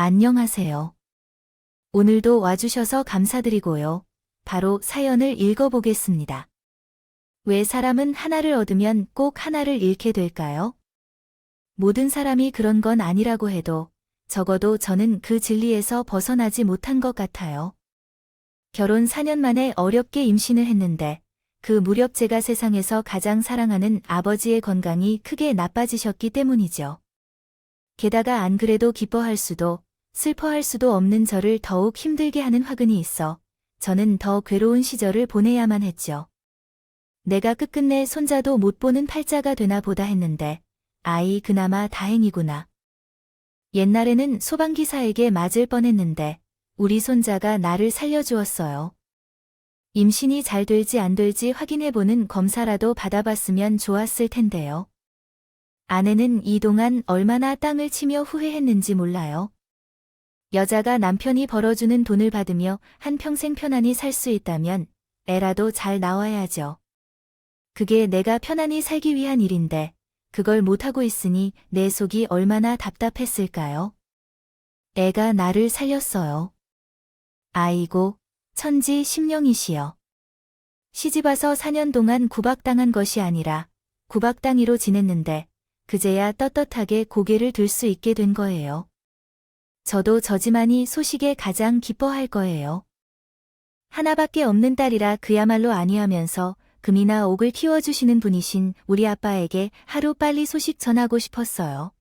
안녕하세요. 오늘도 와주셔서 감사드리고요. 바로 사연을 읽어보겠습니다. 왜 사람은 하나를 얻으면 꼭 하나를 잃게 될까요? 모든 사람이 그런 건 아니라고 해도 적어도 저는 그 진리에서 벗어나지 못한 것 같아요. 결혼 4년 만에 어렵게 임신을 했는데 그 무렵 제가 세상에서 가장 사랑하는 아버지의 건강이 크게 나빠지셨기 때문이죠. 게다가 안 그래도 기뻐할 수도 슬퍼할 수도 없는 저를 더욱 힘들게 하는 화근이 있어 저는 더 괴로운 시절을 보내야만 했죠. 내가 끝끝내 손자도 못 보는 팔자가 되나 보다 했는데 아이 그나마 다행이구나. 옛날에는 소방기사에게 맞을 뻔했는데 우리 손자가 나를 살려주었어요. 임신이 잘 될지 안 될지 확인해보는 검사라도 받아봤으면 좋았을 텐데요. 아내는 이동안 얼마나 땅을 치며 후회했는지 몰라요. 여자가 남편이 벌어주는 돈을 받으며 한평생 편안히 살 수 있다면 애라도 잘 나와야죠. 그게 내가 편안히 살기 위한 일인데 그걸 못하고 있으니 내 속이 얼마나 답답했을까요? 애가 나를 살렸어요. 아이고, 천지 심령이시여. 시집와서 4년 동안 구박당한 것이 아니라 구박당이로 지냈는데 그제야 떳떳하게 고개를 들 수 있게 된 거예요. 저도 저지만이 소식에 가장 기뻐할 거예요. 하나밖에 없는 딸이라 그야말로 아니하면서 금이나 옥을 키워주시는 분이신 우리 아빠에게 하루 빨리 소식 전하고 싶었어요.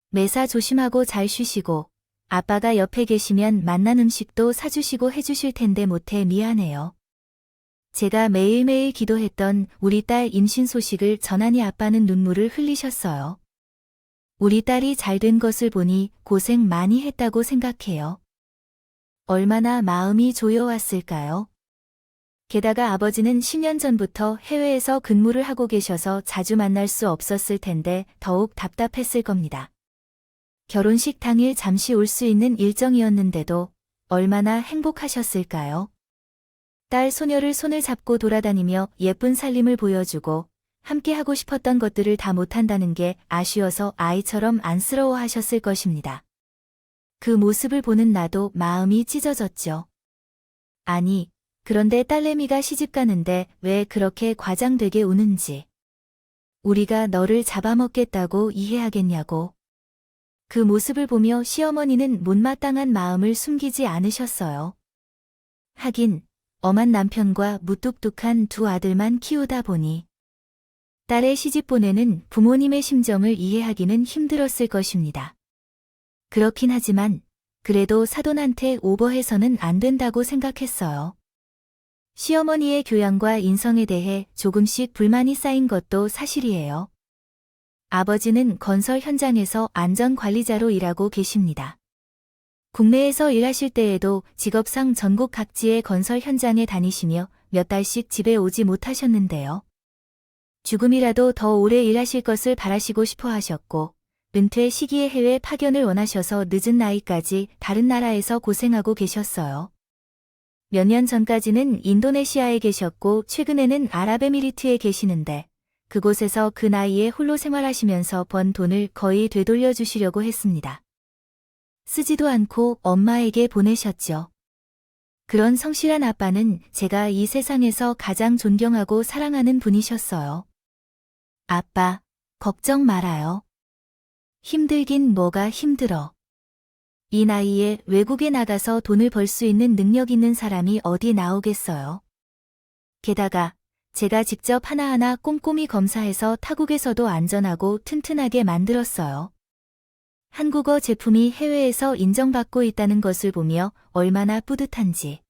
매사 조심하고 잘 쉬시고 아빠가 옆에 계시면 맛난 음식도 사주시고 해주실 텐데 못해 미안해요. 제가 매일매일 기도했던 우리 딸 임신 소식을 전하니 아빠는 눈물을 흘리셨어요. 우리 딸이 잘 된 것을 보니 고생 많이 했다고 생각해요. 얼마나 마음이 조여왔을까요? 게다가 아버지는 10년 전부터 해외에서 근무를 하고 계셔서 자주 만날 수 없었을 텐데 더욱 답답했을 겁니다. 결혼식 당일 잠시 올 수 있는 일정이었는데도 얼마나 행복하셨을까요? 딸 소녀를 손을 잡고 돌아다니며 예쁜 살림을 보여주고 함께 하고 싶었던 것들을 다 못한다는 게 아쉬워서 아이처럼 안쓰러워하셨을 것입니다. 그 모습을 보는 나도 마음이 찢어졌죠. 아니, 그런데 딸내미가 시집가는데 왜 그렇게 과장되게 우는지. 우리가 너를 잡아먹겠다고 이해하겠냐고. 그 모습을 보며 시어머니는 못마땅한 마음을 숨기지 않으셨어요. 하긴, 엄한 남편과 무뚝뚝한 두 아들만 키우다 보니 딸의 시집 보내는 부모님의 심정을 이해하기는 힘들었을 것입니다. 그렇긴 하지만 그래도 사돈한테 오버해서는 안 된다고 생각했어요. 시어머니의 교양과 인성에 대해 조금씩 불만이 쌓인 것도 사실이에요. 아버지는 건설 현장에서 안전관리자로 일하고 계십니다. 국내에서 일하실 때에도 직업상 전국 각지의 건설 현장에 다니시며 몇 달씩 집에 오지 못하셨는데요. 죽음이라도 더 오래 일하실 것을 바라시고 싶어 하셨고, 은퇴 시기에 해외 파견을 원하셔서 늦은 나이까지 다른 나라에서 고생하고 계셨어요. 몇 년 전까지는 인도네시아에 계셨고 최근에는 아랍에미리트에 계시는데 그곳에서 그 나이에 홀로 생활하시면서 번 돈을 거의 되돌려 주시려고 했습니다. 쓰지도 않고 엄마에게 보내셨죠. 그런 성실한 아빠는 제가 이 세상에서 가장 존경하고 사랑하는 분이셨어요. 아빠, 걱정 말아요. 힘들긴 뭐가 힘들어. 이 나이에 외국에 나가서 돈을 벌 수 있는 능력 있는 사람이 어디 나오겠어요. 게다가 제가 직접 하나하나 꼼꼼히 검사해서 타국에서도 안전하고 튼튼하게 만들었어요. 한국어 제품이 해외에서 인정받고 있다는 것을 보며 얼마나 뿌듯한지.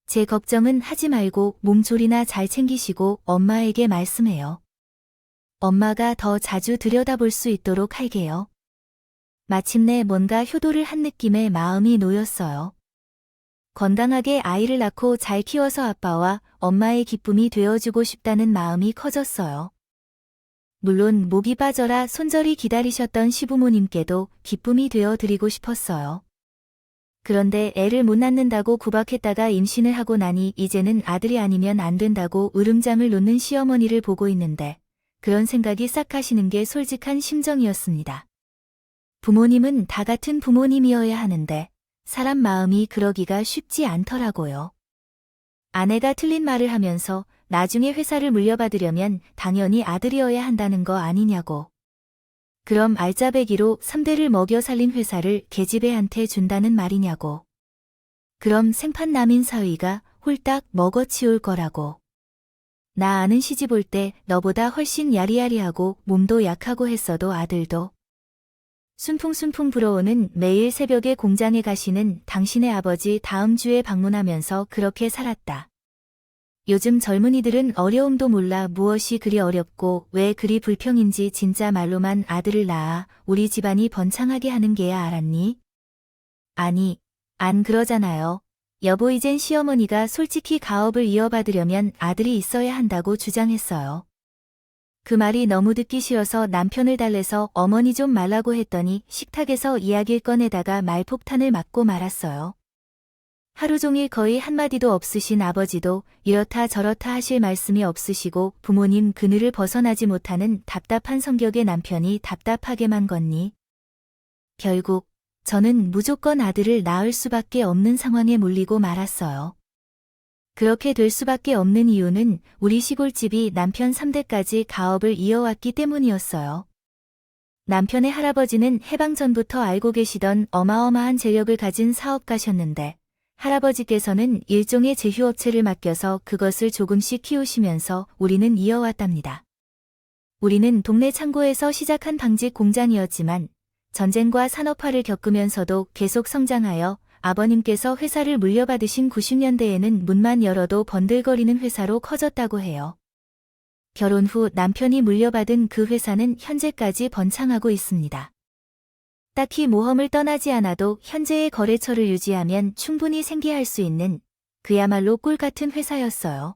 제 걱정은 하지 말고 몸조리나 잘 챙기시고 엄마에게 말씀해요. 엄마가 더 자주 들여다볼 수 있도록 할게요. 마침내 뭔가 효도를 한 느낌에 마음이 놓였어요. 건강하게 아이를 낳고 잘 키워서 아빠와 엄마의 기쁨이 되어주고 싶다는 마음이 커졌어요. 물론 목이 빠져라 손절히 기다리셨던 시부모님께도 기쁨이 되어드리고 싶었어요. 그런데 애를 못 낳는다고 구박했다가 임신을 하고 나니 이제는 아들이 아니면 안 된다고 으름장을 놓는 시어머니를 보고 있는데 그런 생각이 싹 가시는 게 솔직한 심정이었습니다. 부모님은 다 같은 부모님이어야 하는데 사람 마음이 그러기가 쉽지 않더라고요. 아내가 틀린 말을 하면서 나중에 회사를 물려받으려면 당연히 아들이어야 한다는 거 아니냐고. 그럼 알짜배기로 3대를 먹여 살린 회사를 계집애한테 준다는 말이냐고. 그럼 생판 남인 사위가 홀딱 먹어치울 거라고. 나 아는 시집 올 때 너보다 훨씬 야리야리하고 몸도 약하고 했어도 아들도 순풍순풍 불어오는 매일 새벽에 공장에 가시는 당신의 아버지 다음 주에 방문하면서 그렇게 살았다. 요즘 젊은이들은 어려움도 몰라 무엇이 그리 어렵고 왜 그리 불평인지 진짜 말로만 아들을 낳아 우리 집안이 번창하게 하는 게야 알았니? 아니, 안 그러잖아요. 여보 이젠 시어머니가 솔직히 가업을 이어받으려면 아들이 있어야 한다고 주장했어요. 그 말이 너무 듣기 싫어서 남편을 달래서 어머니 좀 말라고 했더니 식탁에서 이야기를 꺼내다가 말폭탄을 맞고 말았어요. 하루 종일 거의 한마디도 없으신 아버지도 이렇다 저렇다 하실 말씀이 없으시고 부모님 그늘을 벗어나지 못하는 답답한 성격의 남편이 답답하게만 걷니. 결국 저는 무조건 아들을 낳을 수밖에 없는 상황에 몰리고 말았어요. 그렇게 될 수밖에 없는 이유는 우리 시골집이 남편 3대까지 가업을 이어왔기 때문이었어요. 남편의 할아버지는 해방 전부터 알고 계시던 어마어마한 재력을 가진 사업가셨는데 할아버지께서는 일종의 제휴업체를 맡겨서 그것을 조금씩 키우시면서 우리는 이어왔답니다. 우리는 동네 창고에서 시작한 방직 공장이었지만 전쟁과 산업화를 겪으면서도 계속 성장하여 아버님께서 회사를 물려받으신 90년대에는 문만 열어도 번들거리는 회사로 커졌다고 해요. 결혼 후 남편이 물려받은 그 회사는 현재까지 번창하고 있습니다. 딱히 모험을 떠나지 않아도 현재의 거래처를 유지하면 충분히 생계할 수 있는 그야말로 꿀 같은 회사였어요.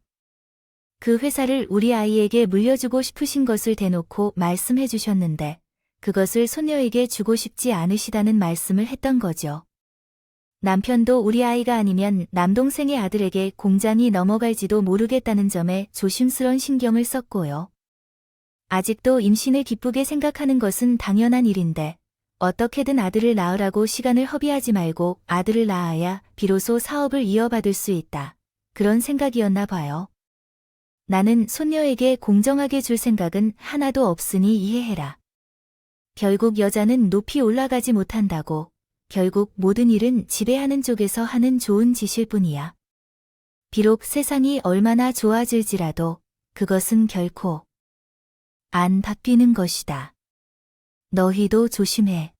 그 회사를 우리 아이에게 물려주고 싶으신 것을 대놓고 말씀해 주셨는데 그것을 손녀에게 주고 싶지 않으시다는 말씀을 했던 거죠. 남편도 우리 아이가 아니면 남동생의 아들에게 공장이 넘어갈지도 모르겠다는 점에 조심스런 신경을 썼고요. 아직도 임신을 기쁘게 생각하는 것은 당연한 일인데 어떻게든 아들을 낳으라고 시간을 허비하지 말고 아들을 낳아야 비로소 사업을 이어받을 수 있다. 그런 생각이었나 봐요. 나는 손녀에게 공정하게 줄 생각은 하나도 없으니 이해해라. 결국 여자는 높이 올라가지 못한다고. 결국 모든 일은 지배하는 쪽에서 하는 좋은 짓일 뿐이야. 비록 세상이 얼마나 좋아질지라도 그것은 결코 안 바뀌는 것이다. 너희도 조심해.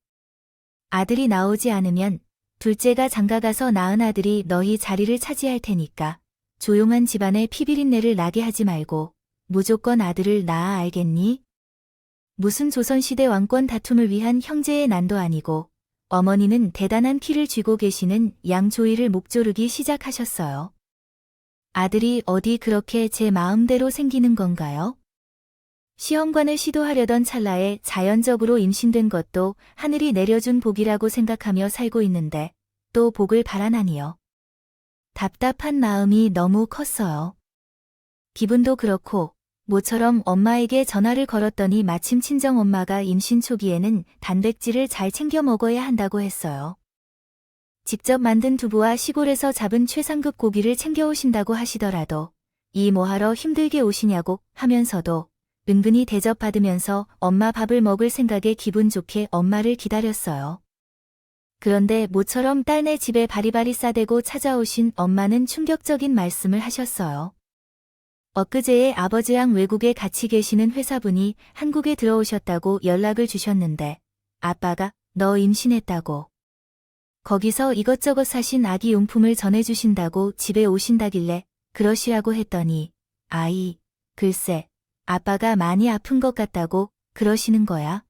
아들이 나오지 않으면 둘째가 장가가서 낳은 아들이 너희 자리를 차지할 테니까 조용한 집안에 피비린내를 나게 하지 말고 무조건 아들을 낳아 알겠니? 무슨 조선시대 왕권 다툼을 위한 형제의 난도 아니고 어머니는 대단한 키를 쥐고 계시는 양조이를 목조르기 시작하셨어요. 아들이 어디 그렇게 제 마음대로 생기는 건가요? 시험관을 시도하려던 찰나에 자연적으로 임신된 것도 하늘이 내려준 복이라고 생각하며 살고 있는데 또 복을 바라나니요. 답답한 마음이 너무 컸어요. 기분도 그렇고 모처럼 엄마에게 전화를 걸었더니 마침 친정엄마가 임신 초기에는 단백질을 잘 챙겨 먹어야 한다고 했어요. 직접 만든 두부와 시골에서 잡은 최상급 고기를 챙겨오신다고 하시더라도 이 뭐하러 힘들게 오시냐고 하면서도 은근히 대접받으면서 엄마 밥을 먹을 생각에 기분 좋게 엄마를 기다렸어요. 그런데 모처럼 딸네 집에 바리바리 싸대고 찾아오신 엄마는 충격적인 말씀을 하셨어요. 엊그제에 아버지랑 외국에 같이 계시는 회사분이 한국에 들어오셨다고 연락을 주셨는데 아빠가 너 임신했다고. 거기서 이것저것 사신 아기 용품을 전해주신다고 집에 오신다길래 그러시라고 했더니 아이, 글쎄, 아빠가 많이 아픈 것 같다고 그러시는 거야.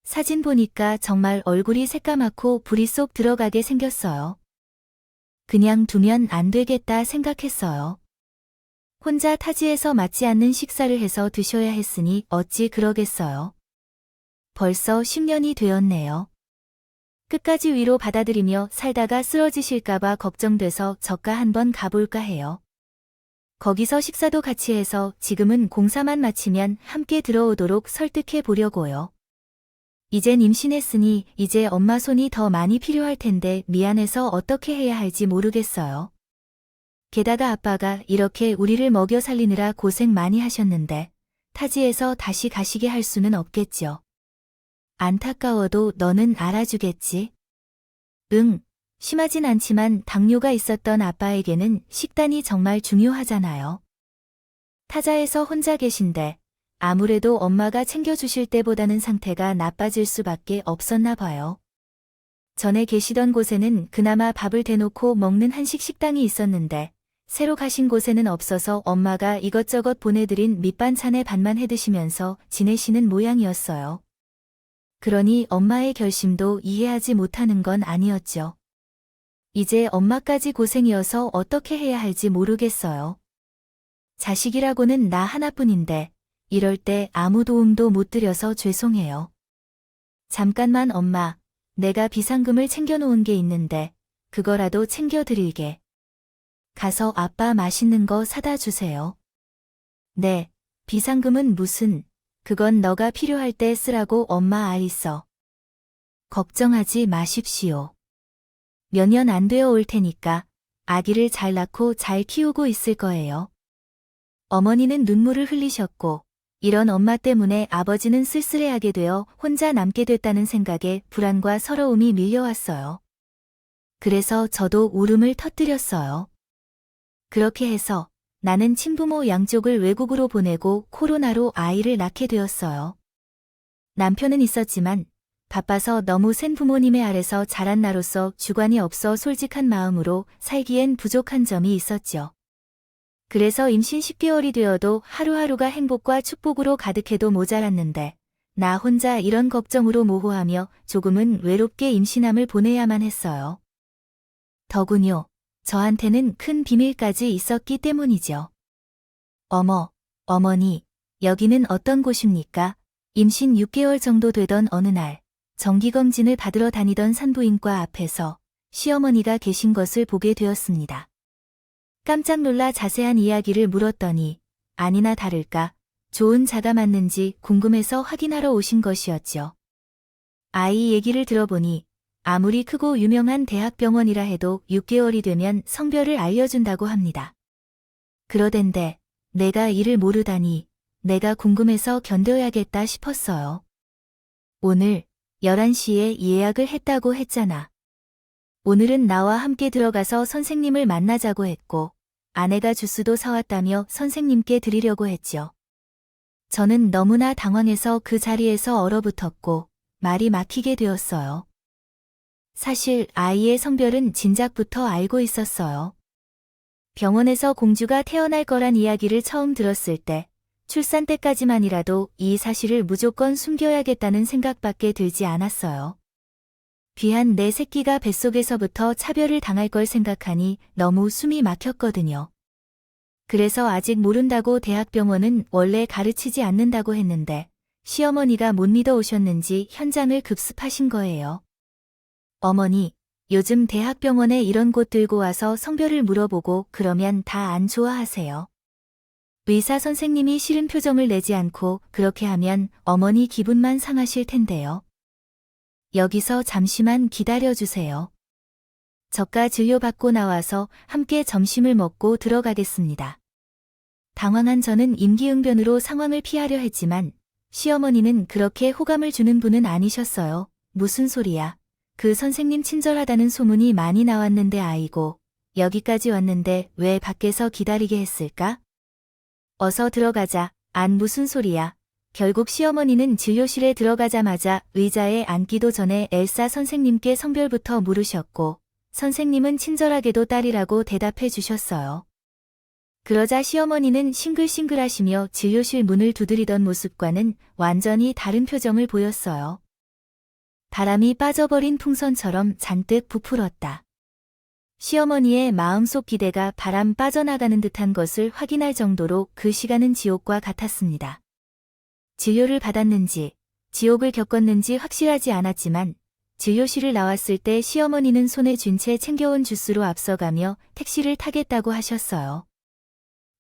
사진 보니까 정말 얼굴이 새까맣고 불이 쏙 들어가게 생겼어요. 그냥 두면 안 되겠다 생각했어요. 혼자 타지에서 맞지 않는 식사를 해서 드셔야 했으니 어찌 그러겠어요. 벌써 10년이 되었네요. 끝까지 위로 받아들이며 살다가 쓰러지실까봐 걱정돼서 저가 한번 가볼까 해요. 거기서 식사도 같이 해서 지금은 공사만 마치면 함께 들어오도록 설득해 보려고요. 이젠 임신했으니 이제 엄마 손이 더 많이 필요할 텐데 미안해서 어떻게 해야 할지 모르겠어요. 게다가 아빠가 이렇게 우리를 먹여 살리느라 고생 많이 하셨는데 타지에서 다시 가시게 할 수는 없겠죠. 안타까워도 너는 알아주겠지? 응, 심하진 않지만 당뇨가 있었던 아빠에게는 식단이 정말 중요하잖아요. 타자에서 혼자 계신데 아무래도 엄마가 챙겨주실 때보다는 상태가 나빠질 수밖에 없었나 봐요. 전에 계시던 곳에는 그나마 밥을 대놓고 먹는 한식 식당이 있었는데 새로 가신 곳에는 없어서 엄마가 이것저것 보내드린 밑반찬에 반만 해드시면서 지내시는 모양이었어요. 그러니 엄마의 결심도 이해하지 못하는 건 아니었죠. 이제 엄마까지 고생이어서 어떻게 해야 할지 모르겠어요. 자식이라고는 나 하나뿐인데 이럴 때 아무 도움도 못 드려서 죄송해요. 잠깐만 엄마, 내가 비상금을 챙겨놓은 게 있는데 그거라도 챙겨드릴게. 가서 아빠 맛있는 거 사다 주세요. 네, 비상금은 무슨, 그건 너가 필요할 때 쓰라고 엄마 알있어. 걱정하지 마십시오. 몇 년 안 되어 올 테니까 아기를 잘 낳고 잘 키우고 있을 거예요. 어머니는 눈물을 흘리셨고 이런 엄마 때문에 아버지는 쓸쓸해하게 되어 혼자 남게 됐다는 생각에 불안과 서러움이 밀려왔어요. 그래서 저도 울음을 터뜨렸어요. 그렇게 해서 나는 친부모 양쪽을 외국으로 보내고 코로나로 아이를 낳게 되었어요. 남편은 있었지만 바빠서 너무 센 부모님의 아래서 자란 나로서 주관이 없어 솔직한 마음으로 살기엔 부족한 점이 있었죠. 그래서 임신 10개월이 되어도 하루하루가 행복과 축복으로 가득해도 모자랐는데 나 혼자 이런 걱정으로 모호하며 조금은 외롭게 임신함을 보내야만 했어요. 더군요. 저한테는 큰 비밀까지 있었기 때문이죠. 어머니, 여기는 어떤 곳입니까? 임신 6개월 정도 되던 어느 날, 정기검진을 받으러 다니던 산부인과 앞에서 시어머니가 계신 것을 보게 되었습니다. 깜짝 놀라 자세한 이야기를 물었더니 아니나 다를까 좋은 자가 맞는지 궁금해서 확인하러 오신 것이었죠. 아이 얘기를 들어보니 아무리 크고 유명한 대학병원이라 해도 6개월이 되면 성별을 알려준다고 합니다. 그러댄데 내가 이를 모르다니 내가 궁금해서 견뎌야겠다 싶었어요. 오늘 11시에 예약을 했다고 했잖아. 오늘은 나와 함께 들어가서 선생님을 만나자고 했고 아내가 주스도 사왔다며 선생님께 드리려고 했죠. 저는 너무나 당황해서 그 자리에서 얼어붙었고 말이 막히게 되었어요. 사실 아이의 성별은 진작부터 알고 있었어요. 병원에서 공주가 태어날 거란 이야기를 처음 들었을 때 출산 때까지만이라도 이 사실을 무조건 숨겨야겠다는 생각밖에 들지 않았어요. 귀한 내 새끼가 뱃속에서부터 차별을 당할 걸 생각하니 너무 숨이 막혔거든요. 그래서 아직 모른다고 대학병원은 원래 가르치지 않는다고 했는데 시어머니가 못 믿어 오셨는지 현장을 급습하신 거예요. 어머니, 요즘 대학병원에 이런 곳 들고 와서 성별을 물어보고 그러면 다 안 좋아하세요. 의사 선생님이 싫은 표정을 내지 않고 그렇게 하면 어머니 기분만 상하실 텐데요. 여기서 잠시만 기다려주세요. 저가 진료받고 나와서 함께 점심을 먹고 들어가겠습니다. 당황한 저는 임기응변으로 상황을 피하려 했지만 시어머니는 그렇게 호감을 주는 분은 아니셨어요. 무슨 소리야. 그 선생님 친절하다는 소문이 많이 나왔는데 아이고, 여기까지 왔는데 왜 밖에서 기다리게 했을까? 어서 들어가자. 안 무슨 소리야. 결국 시어머니는 진료실에 들어가자마자 의자에 앉기도 전에 엘사 선생님께 성별부터 물으셨고 선생님은 친절하게도 딸이라고 대답해 주셨어요. 그러자 시어머니는 싱글싱글하시며 진료실 문을 두드리던 모습과는 완전히 다른 표정을 보였어요. 바람이 빠져버린 풍선처럼 잔뜩 부풀었다. 시어머니의 마음속 기대가 바람 빠져나가는 듯한 것을 확인할 정도로 그 시간은 지옥과 같았습니다. 진료를 받았는지 지옥을 겪었는지 확실하지 않았지만 진료실을 나왔을 때 시어머니는 손에 쥔 채 챙겨온 주스로 앞서가며 택시를 타겠다고 하셨어요.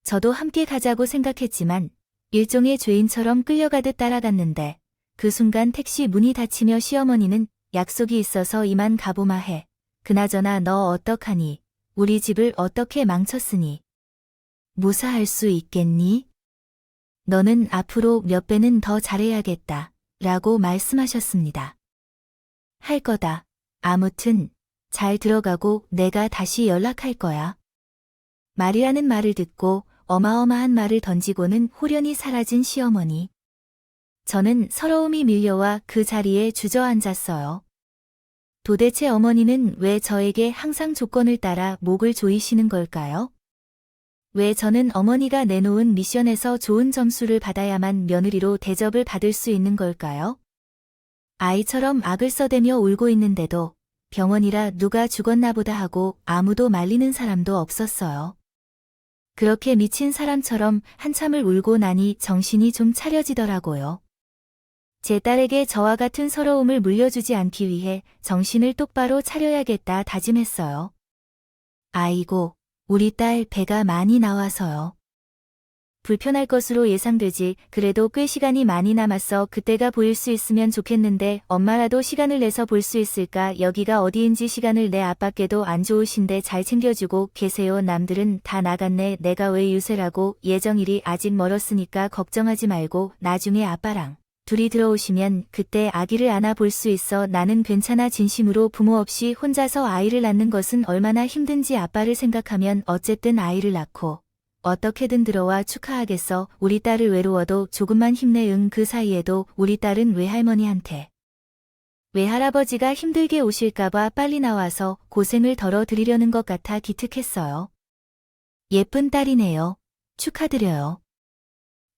저도 함께 가자고 생각했지만 일종의 죄인처럼 끌려가듯 따라갔는데 그 순간 택시 문이 닫히며 시어머니는 약속이 있어서 이만 가보마 해. 그나저나 너 어떡하니? 우리 집을 어떻게 망쳤으니? 무사할 수 있겠니? 너는 앞으로 몇 배는 더 잘해야겠다. 라고 말씀하셨습니다. 할 거다. 아무튼 잘 들어가고 내가 다시 연락할 거야. 말이라는 말을 듣고 어마어마한 말을 던지고는 홀연히 사라진 시어머니. 저는 서러움이 밀려와 그 자리에 주저앉았어요. 도대체 어머니는 왜 저에게 항상 조건을 따라 목을 조이시는 걸까요? 왜 저는 어머니가 내놓은 미션에서 좋은 점수를 받아야만 며느리로 대접을 받을 수 있는 걸까요? 아이처럼 악을 써대며 울고 있는데도 병원이라 누가 죽었나 보다 하고 아무도 말리는 사람도 없었어요. 그렇게 미친 사람처럼 한참을 울고 나니 정신이 좀 차려지더라고요. 제 딸에게 저와 같은 서러움을 물려주지 않기 위해 정신을 똑바로 차려야겠다 다짐했어요. 아이고, 우리 딸 배가 많이 나와서요. 불편할 것으로 예상되지. 그래도 꽤 시간이 많이 남았어. 그때가 보일 수 있으면 좋겠는데 엄마라도 시간을 내서 볼 수 있을까? 여기가 어디인지 시간을 내. 아빠께도 안 좋으신데 잘 챙겨주고 계세요. 남들은 다 나갔네. 내가 왜 유세라고. 예정일이 아직 멀었으니까 걱정하지 말고 나중에 아빠랑 둘이 들어오시면 그때 아기를 안아볼 수 있어. 나는 괜찮아. 진심으로. 부모 없이 혼자서 아이를 낳는 것은 얼마나 힘든지 아빠를 생각하면 어쨌든 아이를 낳고 어떻게든 들어와 축하하겠어. 우리 딸을 외로워도 조금만 힘내. 응. 그 사이에도 우리 딸은 외할머니한테 외할아버지가 힘들게 오실까봐 빨리 나와서 고생을 덜어드리려는 것 같아 기특했어요. 예쁜 딸이네요. 축하드려요.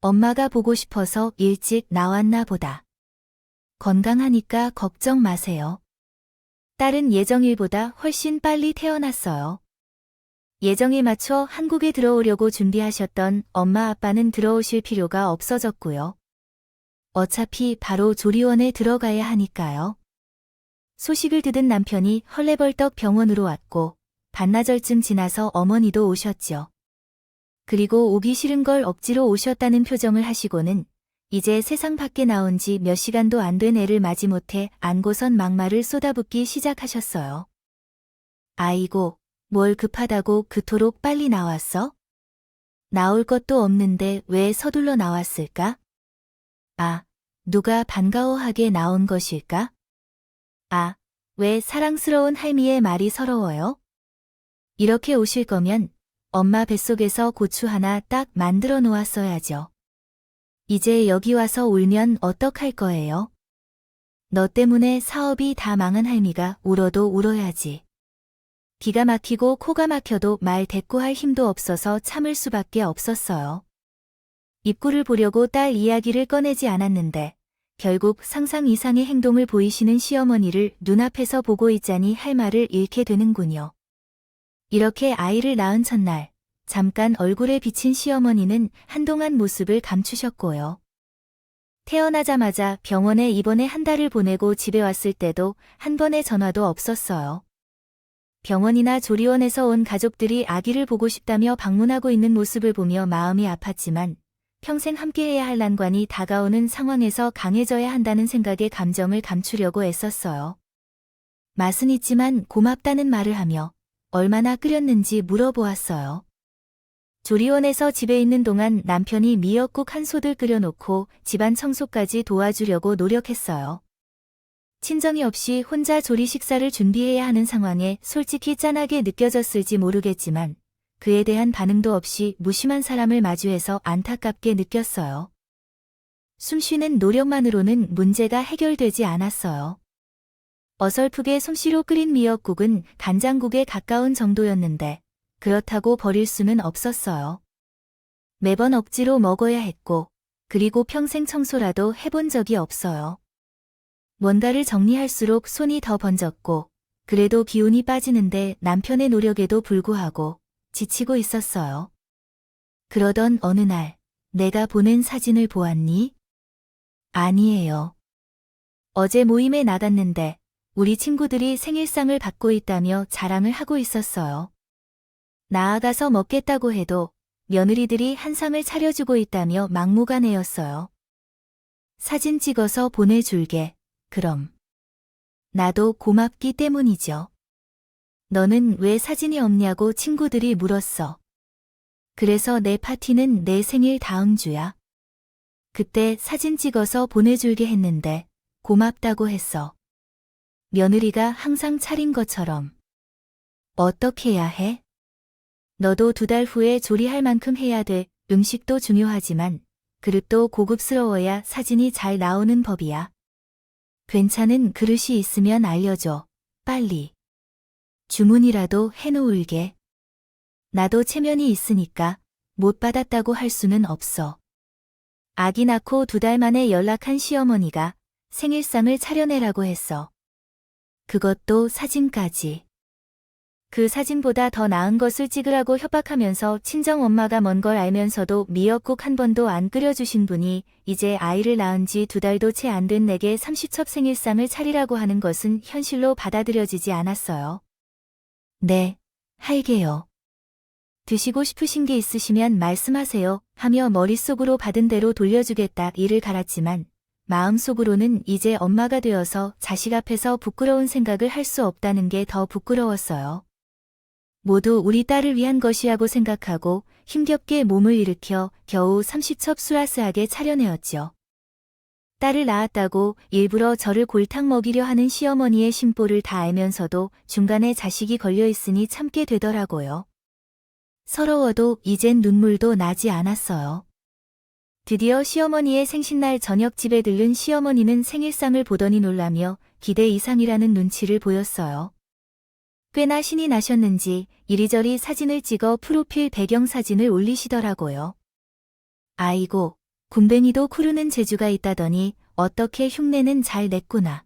엄마가 보고 싶어서 일찍 나왔나 보다. 건강하니까 걱정 마세요. 딸은 예정일보다 훨씬 빨리 태어났어요. 예정에 맞춰 한국에 들어오려고 준비하셨던 엄마 아빠는 들어오실 필요가 없어졌고요. 어차피 바로 조리원에 들어가야 하니까요. 소식을 듣은 남편이 헐레벌떡 병원으로 왔고 반나절쯤 지나서 어머니도 오셨죠. 그리고 오기 싫은 걸 억지로 오셨다는 표정을 하시고는 이제 세상 밖에 나온 지 몇 시간도 안 된 애를 마지못해 안고선 막말을 쏟아붓기 시작하셨어요. 아이고, 뭘 급하다고 그토록 빨리 나왔어? 나올 것도 없는데 왜 서둘러 나왔을까? 아, 누가 반가워하게 나온 것일까? 아, 왜 사랑스러운 할미의 말이 서러워요? 이렇게 오실 거면 엄마 뱃속에서 고추 하나 딱 만들어 놓았어야죠. 이제 여기 와서 울면 어떡할 거예요? 너 때문에 사업이 다 망한 할미가 울어도 울어야지. 기가 막히고 코가 막혀도 말 대꾸할 힘도 없어서 참을 수밖에 없었어요. 입구를 보려고 딸 이야기를 꺼내지 않았는데 결국 상상 이상의 행동을 보이시는 시어머니를 눈앞에서 보고 있자니 할 말을 잃게 되는군요. 이렇게 아이를 낳은 첫날, 잠깐 얼굴에 비친 시어머니는 한동안 모습을 감추셨고요. 태어나자마자 병원에 입원해 한 달을 보내고 집에 왔을 때도 한 번의 전화도 없었어요. 병원이나 조리원에서 온 가족들이 아기를 보고 싶다며 방문하고 있는 모습을 보며 마음이 아팠지만 평생 함께해야 할 난관이 다가오는 상황에서 강해져야 한다는 생각에 감정을 감추려고 애썼어요. 맛은 있지만 고맙다는 말을 하며 얼마나 끓였는지 물어보았어요. 조리원에서 집에 있는 동안 남편이 미역국 한 솥을 끓여놓고 집안 청소까지 도와주려고 노력했어요. 친정이 없이 혼자 조리 식사를 준비해야 하는 상황에 솔직히 짠하게 느껴졌을지 모르겠지만 그에 대한 반응도 없이 무심한 사람을 마주해서 안타깝게 느꼈어요. 숨쉬는 노력만으로는 문제가 해결되지 않았어요. 어설프게 솜씨로 끓인 미역국은 간장국에 가까운 정도였는데 그렇다고 버릴 수는 없었어요. 매번 억지로 먹어야 했고 그리고 평생 청소라도 해본 적이 없어요. 뭔가를 정리할수록 손이 더 번졌고 그래도 기운이 빠지는데 남편의 노력에도 불구하고 지치고 있었어요. 그러던 어느 날 내가 보낸 사진을 보았니? 아니에요. 어제 모임에 나갔는데 우리 친구들이 생일상을 받고 있다며 자랑을 하고 있었어요. 나아가서 먹겠다고 해도 며느리들이 한 상을 차려주고 있다며 막무가내였어요. 사진 찍어서 보내줄게. 그럼. 나도 고맙기 때문이죠. 너는 왜 사진이 없냐고 친구들이 물었어. 그래서 내 파티는 내 생일 다음 주야. 그때 사진 찍어서 보내줄게 했는데 고맙다고 했어. 며느리가 항상 차린 것처럼. 어떻게 해야 해? 너도 2달 후에 조리할 만큼 해야 돼. 음식도 중요하지만 그릇도 고급스러워야 사진이 잘 나오는 법이야. 괜찮은 그릇이 있으면 알려줘. 빨리. 주문이라도 해놓을게. 나도 체면이 있으니까 못 받았다고 할 수는 없어. 아기 낳고 2달 만에 연락한 시어머니가 생일상을 차려내라고 했어. 그것도 사진까지. 그 사진보다 더 나은 것을 찍으라고 협박하면서 친정엄마가 먼 걸 알면서도 미역국 한 번도 안 끓여주신 분이 이제 아이를 낳은 지 2달도 채 안 된 내게 30첩 생일상을 차리라고 하는 것은 현실로 받아들여지지 않았어요. 네, 할게요. 드시고 싶으신 게 있으시면 말씀하세요 하며 머릿속으로 받은 대로 돌려주겠다 이를 갈았지만 마음속으로는 이제 엄마가 되어서 자식 앞에서 부끄러운 생각을 할 수 없다는 게 더 부끄러웠어요. 모두 우리 딸을 위한 것이라고 생각하고 힘겹게 몸을 일으켜 겨우 30첩 수라스하게 차려내었죠. 딸을 낳았다고 일부러 저를 골탕 먹이려 하는 시어머니의 심보를 다 알면서도 중간에 자식이 걸려있으니 참게 되더라고요. 서러워도 이젠 눈물도 나지 않았어요. 드디어 시어머니의 생신날 저녁 집에 들른 시어머니는 생일상을 보더니 놀라며 기대 이상이라는 눈치를 보였어요. 꽤나 신이 나셨는지 이리저리 사진을 찍어 프로필 배경사진을 올리시더라고요. 아이고, 군뱅이도 쿠르는 재주가 있다더니 어떻게 흉내는 잘 냈구나.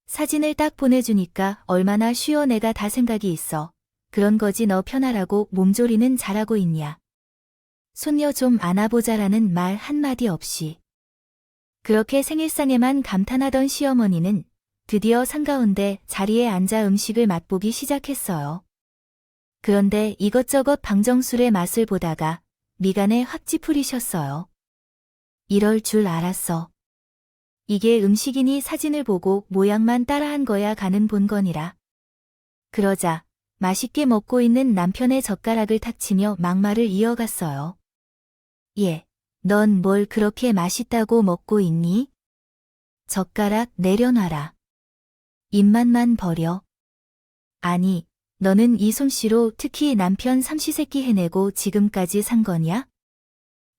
사진을 딱 보내주니까 얼마나 쉬워 내가 다 생각이 있어. 그런 거지 너 편하라고 몸조리는 잘하고 있냐. 손녀 좀 안아보자라는 말 한마디 없이. 그렇게 생일상에만 감탄하던 시어머니는 드디어 상가운데 자리에 앉아 음식을 맛보기 시작했어요. 그런데 이것저것 방정술의 맛을 보다가 미간에 확 찌푸리셨어요. 이럴 줄 알았어. 이게 음식이니 사진을 보고 모양만 따라한 거야 가는 본거니라. 그러자 맛있게 먹고 있는 남편의 젓가락을 탁 치며 막말을 이어갔어요. 예, 넌 뭘 그렇게 맛있다고 먹고 있니? 젓가락 내려놔라. 입맛만 버려. 아니, 너는 이 솜씨로 특히 남편 삼시세끼 해내고 지금까지 산 거냐?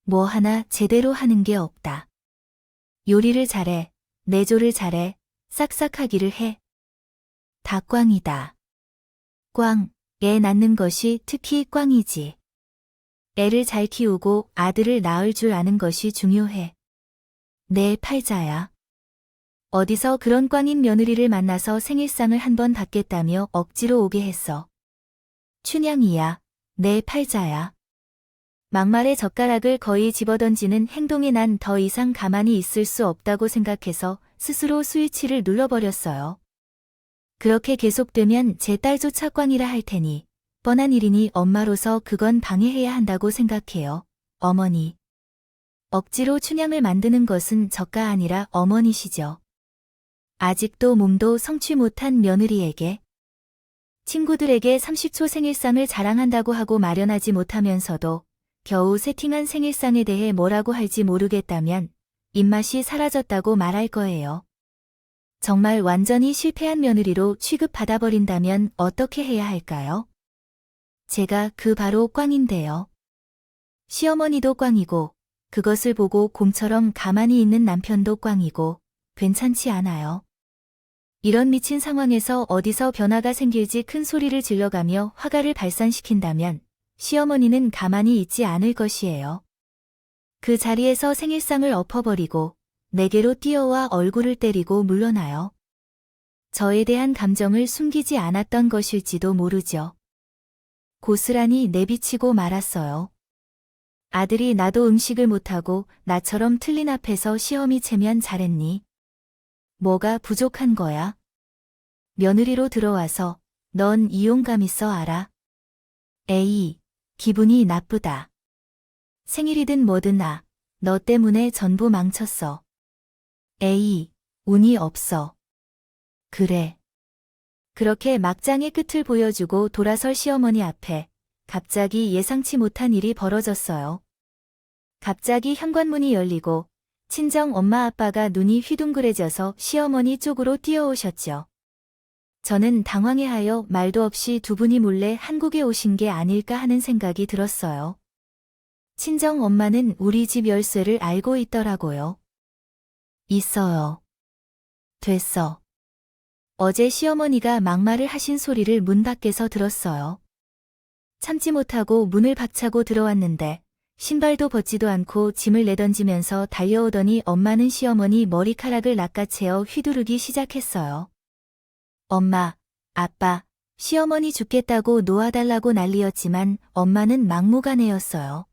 뭐 하나 제대로 하는 게 없다. 요리를 잘해, 내조를 잘해, 싹싹하기를 해. 다 꽝이다. 꽝, 애 낳는 것이 특히 꽝이지. 애를 잘 키우고 아들을 낳을 줄 아는 것이 중요해. 내 팔자야. 어디서 그런 꽝인 며느리를 만나서 생일상을 한 번 받겠다며 억지로 오게 했어. 춘향이야, 내 팔자야. 막말에 젓가락을 거의 집어던지는 행동에 난 더 이상 가만히 있을 수 없다고 생각해서 스스로 스위치를 눌러버렸어요. 그렇게 계속되면 제 딸조차 꽝이라 할 테니 뻔한 일이니 엄마로서 그건 방해해야 한다고 생각해요. 어머니. 억지로 춘향을 만드는 것은 저가 아니라 어머니시죠. 아직도 몸도 성취 못한 며느리에게 친구들에게 30초 생일상을 자랑한다고 하고 마련하지 못하면서도 겨우 세팅한 생일상에 대해 뭐라고 할지 모르겠다면 입맛이 사라졌다고 말할 거예요. 정말 완전히 실패한 며느리로 취급받아버린다면 어떻게 해야 할까요? 제가 그 바로 꽝인데요. 시어머니도 꽝이고 그것을 보고 곰처럼 가만히 있는 남편도 꽝이고 괜찮지 않아요. 이런 미친 상황에서 어디서 변화가 생길지 큰 소리를 질러가며 화가를 발산시킨다면 시어머니는 가만히 있지 않을 것이에요. 그 자리에서 생일상을 엎어버리고 내게로 뛰어와 얼굴을 때리고 물러나요. 저에 대한 감정을 숨기지 않았던 것일지도 모르죠. 고스란히 내비치고 말았어요. 아들이 나도 음식을 못하고 나처럼 틀린 앞에서 시험이 채면 잘했니? 뭐가 부족한 거야? 며느리로 들어와서 넌 이용감 있어 알아? 에이, 기분이 나쁘다. 생일이든 뭐든 너 때문에 전부 망쳤어. 에이, 운이 없어. 그래. 그렇게 막장의 끝을 보여주고 돌아설 시어머니 앞에 갑자기 예상치 못한 일이 벌어졌어요. 갑자기 현관문이 열리고 친정 엄마 아빠가 눈이 휘둥그레져서 시어머니 쪽으로 뛰어오셨죠. 저는 당황해하여 말도 없이 두 분이 몰래 한국에 오신 게 아닐까 하는 생각이 들었어요. 친정 엄마는 우리 집 열쇠를 알고 있더라고요. 있어요. 됐어. 어제 시어머니가 막말을 하신 소리를 문 밖에서 들었어요. 참지 못하고 문을 박차고 들어왔는데 신발도 벗지도 않고 짐을 내던지면서 달려오더니 엄마는 시어머니 머리카락을 낚아채어 휘두르기 시작했어요. 엄마, 아빠, 시어머니 죽겠다고 놓아달라고 난리였지만 엄마는 막무가내였어요.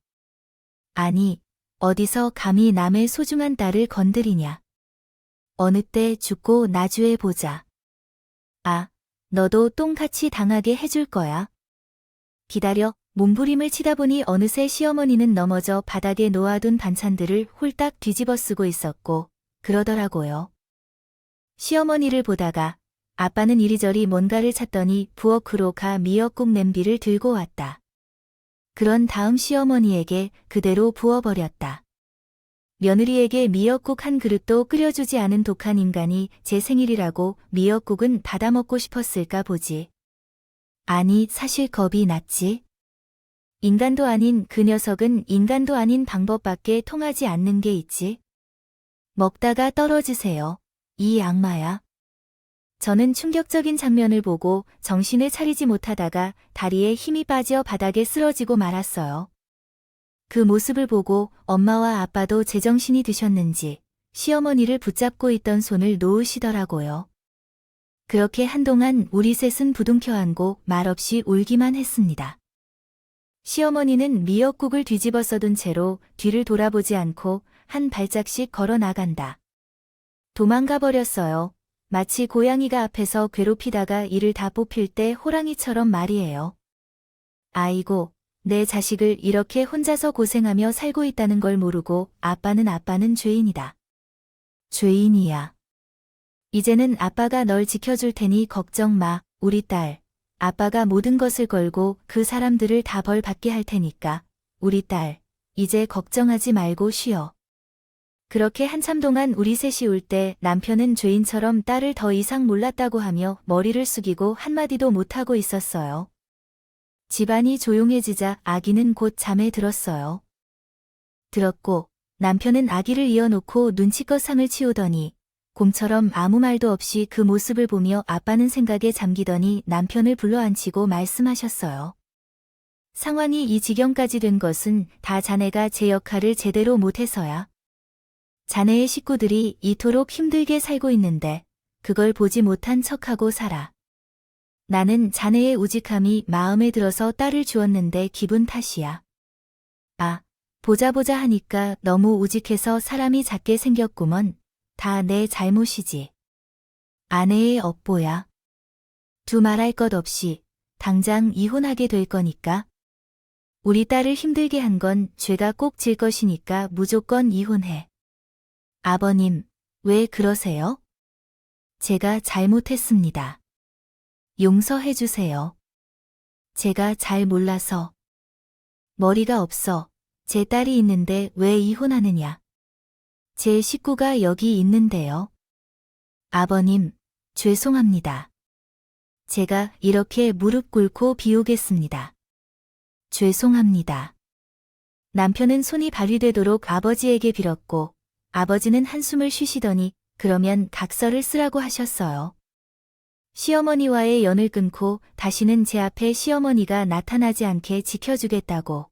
아니, 어디서 감히 남의 소중한 딸을 건드리냐. 어느 때 죽고 나주해 보자. 아, 너도 똥같이 당하게 해줄 거야. 기다려. 몸부림을 치다 보니 어느새 시어머니는 넘어져 바닥에 놓아둔 반찬들을 홀딱 뒤집어 쓰고 있었고 그러더라고요. 시어머니를 보다가 아빠는 이리저리 뭔가를 찾더니 부엌으로 가 미역국 냄비를 들고 왔다. 그런 다음 시어머니에게 그대로 부어버렸다. 며느리에게 미역국 한 그릇도 끓여주지 않은 독한 인간이 제 생일이라고 미역국은 받아먹고 싶었을까 보지. 아니, 사실 겁이 났지. 인간도 아닌 그 녀석은 인간도 아닌 방법밖에 통하지 않는 게 있지. 먹다가 떨어지세요. 이 악마야. 저는 충격적인 장면을 보고 정신을 차리지 못하다가 다리에 힘이 빠져 바닥에 쓰러지고 말았어요. 그 모습을 보고 엄마와 아빠도 제정신이 드셨는지 시어머니를 붙잡고 있던 손을 놓으시더라고요. 그렇게 한동안 우리 셋은 부둥켜 안고 말없이 울기만 했습니다. 시어머니는 미역국을 뒤집어 써둔 채로 뒤를 돌아보지 않고 한 발짝씩 걸어 나간다. 도망가 버렸어요. 마치 고양이가 앞에서 괴롭히다가 이를 다 뽑힐 때 호랑이처럼 말이에요. 아이고, 내 자식을 이렇게 혼자서 고생하며 살고 있다는 걸 모르고 아빠는 죄인이다. 죄인이야. 이제는 아빠가 널 지켜줄 테니 걱정 마, 우리 딸. 아빠가 모든 것을 걸고 그 사람들을 다 벌 받게 할 테니까. 우리 딸, 이제 걱정하지 말고 쉬어. 그렇게 한참 동안 우리 셋이 울 때 남편은 죄인처럼 딸을 더 이상 몰랐다고 하며 머리를 숙이고 한마디도 못하고 있었어요. 집안이 조용해지자 아기는 곧 잠에 들었어요. 들었고 남편은 아기를 이어놓고 눈치껏 상을 치우더니 곰처럼 아무 말도 없이 그 모습을 보며 아빠는 생각에 잠기더니 남편을 불러앉히고 말씀하셨어요. 상황이 이 지경까지 된 것은 다 자네가 제 역할을 제대로 못해서야. 자네의 식구들이 이토록 힘들게 살고 있는데 그걸 보지 못한 척하고 살아. 나는 자네의 우직함이 마음에 들어서 딸을 주었는데 기분 탓이야. 아, 보자 하니까 너무 우직해서 사람이 작게 생겼구먼. 다 내 잘못이지. 아내의 업보야. 두말할 것 없이 당장 이혼하게 될 거니까. 우리 딸을 힘들게 한 건 죄가 꼭 질 것이니까 무조건 이혼해. 아버님, 왜 그러세요? 제가 잘못했습니다. 용서해 주세요. 제가 잘 몰라서. 머리가 없어. 제 딸이 있는데 왜 이혼하느냐. 제 식구가 여기 있는데요. 아버님, 죄송합니다. 제가 이렇게 무릎 꿇고 비우겠습니다. 죄송합니다. 남편은 손이 발휘되도록 아버지에게 빌었고 아버지는 한숨을 쉬시더니 그러면 각서를 쓰라고 하셨어요. 시어머니와의 연을 끊고 다시는 제 앞에 시어머니가 나타나지 않게 지켜주겠다고.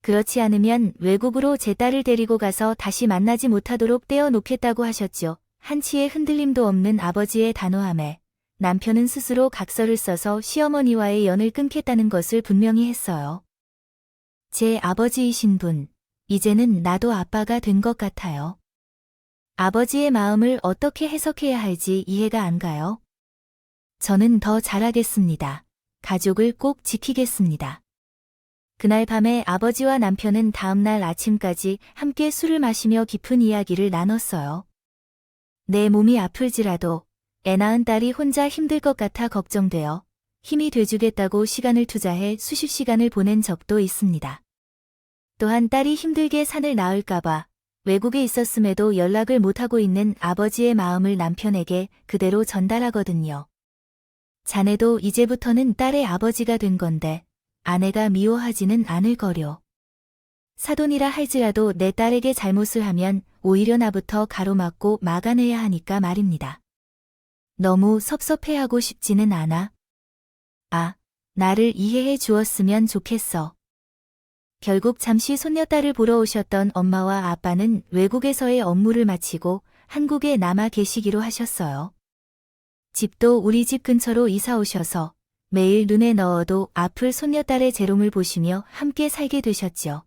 그렇지 않으면 외국으로 제 딸을 데리고 가서 다시 만나지 못하도록 떼어놓겠다고 하셨죠. 한치의 흔들림도 없는 아버지의 단호함에 남편은 스스로 각서를 써서 시어머니와의 연을 끊겠다는 것을 분명히 했어요. 제 아버지이신 분, 이제는 나도 아빠가 된 것 같아요. 아버지의 마음을 어떻게 해석해야 할지 이해가 안 가요. 저는 더 잘하겠습니다. 가족을 꼭 지키겠습니다. 그날 밤에 아버지와 남편은 다음날 아침까지 함께 술을 마시며 깊은 이야기를 나눴어요. 내 몸이 아플지라도 애 낳은 딸이 혼자 힘들 것 같아 걱정되어 힘이 돼주겠다고 시간을 투자해 수십 시간을 보낸 적도 있습니다. 또한 딸이 힘들게 산을 낳을까봐 외국에 있었음에도 연락을 못하고 있는 아버지의 마음을 남편에게 그대로 전달하거든요. 자네도 이제부터는 딸의 아버지가 된 건데 아내가 미워하지는 않을 거려. 사돈이라 할지라도 내 딸에게 잘못을 하면 오히려 나부터 가로막고 막아내야 하니까 말입니다. 너무 섭섭해하고 싶지는 않아. 아, 나를 이해해 주었으면 좋겠어. 결국 잠시 손녀딸을 보러 오셨던 엄마와 아빠는 외국에서의 업무를 마치고 한국에 남아 계시기로 하셨어요. 집도 우리 집 근처로 이사 오셔서 매일 눈에 넣어도 아플 손녀딸의 재롱을 보시며 함께 살게 되셨죠.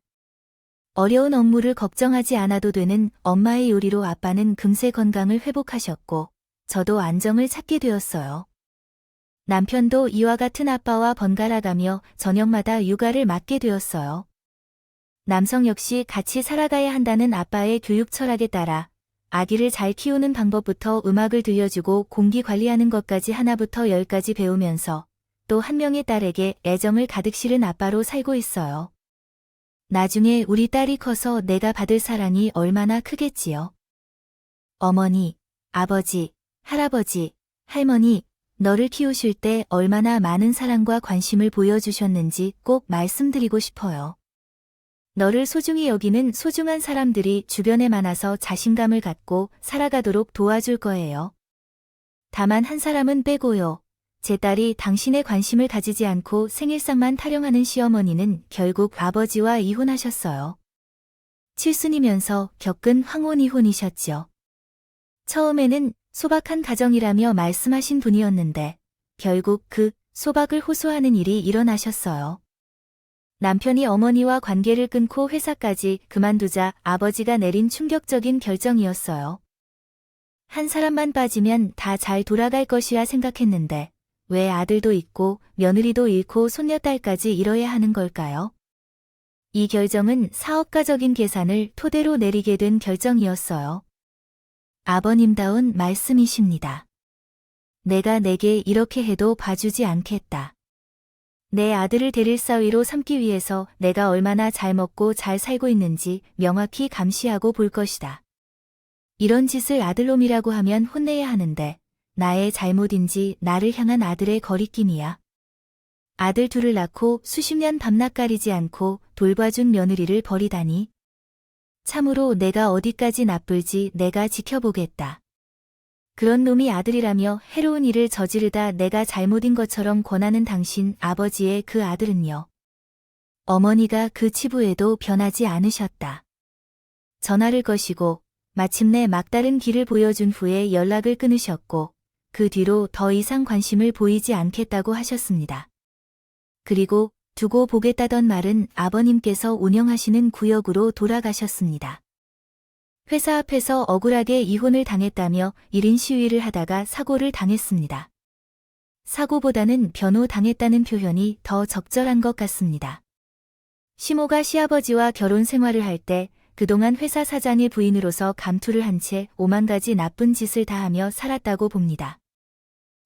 어려운 업무를 걱정하지 않아도 되는 엄마의 요리로 아빠는 금세 건강을 회복하셨고 저도 안정을 찾게 되었어요. 남편도 이와 같은 아빠와 번갈아가며 저녁마다 육아를 맡게 되었어요. 남성 역시 같이 살아가야 한다는 아빠의 교육 철학에 따라 아기를 잘 키우는 방법부터 음악을 들려주고 공기 관리하는 것까지 하나부터 열까지 배우면서 또 한 명의 딸에게 애정을 가득 실은 아빠로 살고 있어요. 나중에 우리 딸이 커서 내가 받을 사랑이 얼마나 크겠지요. 어머니, 아버지, 할아버지, 할머니, 너를 키우실 때 얼마나 많은 사랑과 관심을 보여주셨는지 꼭 말씀드리고 싶어요. 너를 소중히 여기는 소중한 사람들이 주변에 많아서 자신감을 갖고 살아가도록 도와줄 거예요. 다만 한 사람은 빼고요. 제 딸이 당신의 관심을 가지지 않고 생일상만 타령하는 시어머니는 결국 아버지와 이혼하셨어요. 칠순이면서 겪은 황혼 이혼이셨죠. 처음에는 소박한 가정이라며 말씀하신 분이었는데 결국 그 소박을 호소하는 일이 일어나셨어요. 남편이 어머니와 관계를 끊고 회사까지 그만두자 아버지가 내린 충격적인 결정이었어요. 한 사람만 빠지면 다 잘 돌아갈 것이라 생각했는데 왜 아들도 있고 며느리도 잃고 손녀딸까지 잃어야 하는 걸까요? 이 결정은 사업가적인 계산을 토대로 내리게 된 결정이었어요. 아버님다운 말씀이십니다. 내가 내게 이렇게 해도 봐주지 않겠다. 내 아들을 데릴 사위로 삼기 위해서 내가 얼마나 잘 먹고 잘 살고 있는지 명확히 감시하고 볼 것이다. 이런 짓을 아들놈이라고 하면 혼내야 하는데 나의 잘못인지 나를 향한 아들의 거리낌이야. 아들 둘을 낳고 수십 년 밤낮 가리지 않고 돌봐준 며느리를 버리다니. 참으로 내가 어디까지 나쁠지 내가 지켜보겠다. 그런 놈이 아들이라며 해로운 일을 저지르다 내가 잘못인 것처럼 권하는 당신 아버지의 그 아들은요. 어머니가 그 치부에도 변하지 않으셨다. 전화를 거시고 마침내 막다른 길을 보여준 후에 연락을 끊으셨고 그 뒤로 더 이상 관심을 보이지 않겠다고 하셨습니다. 그리고 두고 보겠다던 말은 아버님께서 운영하시는 구역으로 돌아가셨습니다. 회사 앞에서 억울하게 이혼을 당했다며 1인 시위를 하다가 사고를 당했습니다. 사고보다는 변호당했다는 표현이 더 적절한 것 같습니다. 시모가 시아버지와 결혼 생활을 할 때 그동안 회사 사장의 부인으로서 감투를 한 채 5만 가지 나쁜 짓을 다하며 살았다고 봅니다.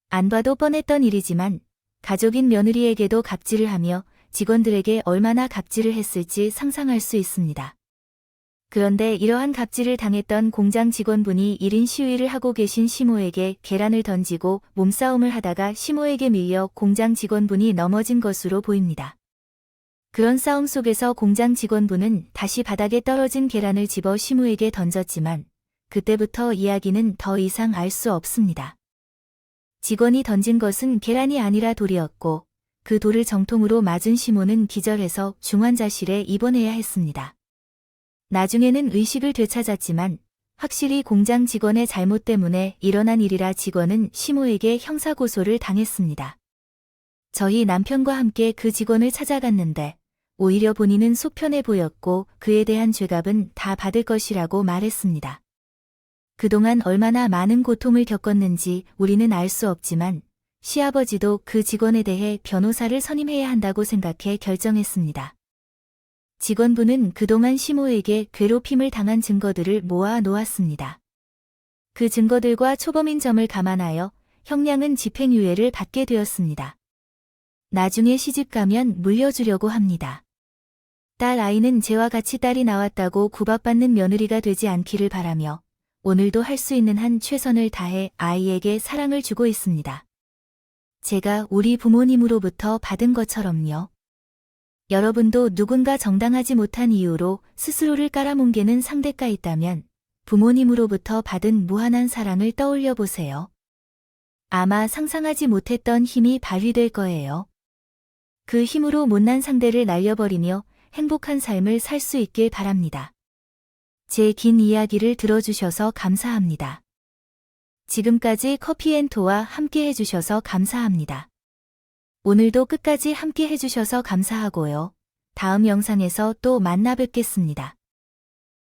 안 봐도 뻔했던 일이지만 가족인 며느리에게도 갑질을 하며 직원들에게 얼마나 갑질을 했을지 상상할 수 있습니다. 그런데 이러한 갑질을 당했던 공장 직원분이 1인 시위를 하고 계신 시모에게 계란을 던지고 몸싸움을 하다가 시모에게 밀려 공장 직원분이 넘어진 것으로 보입니다. 그런 싸움 속에서 공장 직원분은 다시 바닥에 떨어진 계란을 집어 시모에게 던졌지만 그때부터 이야기는 더 이상 알 수 없습니다. 직원이 던진 것은 계란이 아니라 돌이었고 그 돌을 정통으로 맞은 시모는 기절해서 중환자실에 입원해야 했습니다. 나중에는 의식을 되찾았지만 확실히 공장 직원의 잘못 때문에 일어난 일이라 직원은 시모에게 형사고소를 당했습니다. 저희 남편과 함께 그 직원을 찾아갔는데 오히려 본인은 속편해 보였고 그에 대한 죄값은 다 받을 것이라고 말했습니다. 그동안 얼마나 많은 고통을 겪었는지 우리는 알 수 없지만 시아버지도 그 직원에 대해 변호사를 선임해야 한다고 생각해 결정했습니다. 직원분은 그동안 시모에게 괴롭힘을 당한 증거들을 모아 놓았습니다. 그 증거들과 초범인 점을 감안하여 형량은 집행유예를 받게 되었습니다. 나중에 시집가면 물려주려고 합니다. 딸 아이는 제와 같이 딸이 나왔다고 구박받는 며느리가 되지 않기를 바라며 오늘도 할 수 있는 한 최선을 다해 아이에게 사랑을 주고 있습니다. 제가 우리 부모님으로부터 받은 것처럼요. 여러분도 누군가 정당하지 못한 이유로 스스로를 깔아뭉개는 상대가 있다면 부모님으로부터 받은 무한한 사랑을 떠올려 보세요. 아마 상상하지 못했던 힘이 발휘될 거예요. 그 힘으로 못난 상대를 날려버리며 행복한 삶을 살 수 있길 바랍니다. 제 긴 이야기를 들어주셔서 감사합니다. 지금까지 커피앤토와 함께 해주셔서 감사합니다. 오늘도 끝까지 함께 해주셔서 감사하고요. 다음 영상에서 또 만나 뵙겠습니다.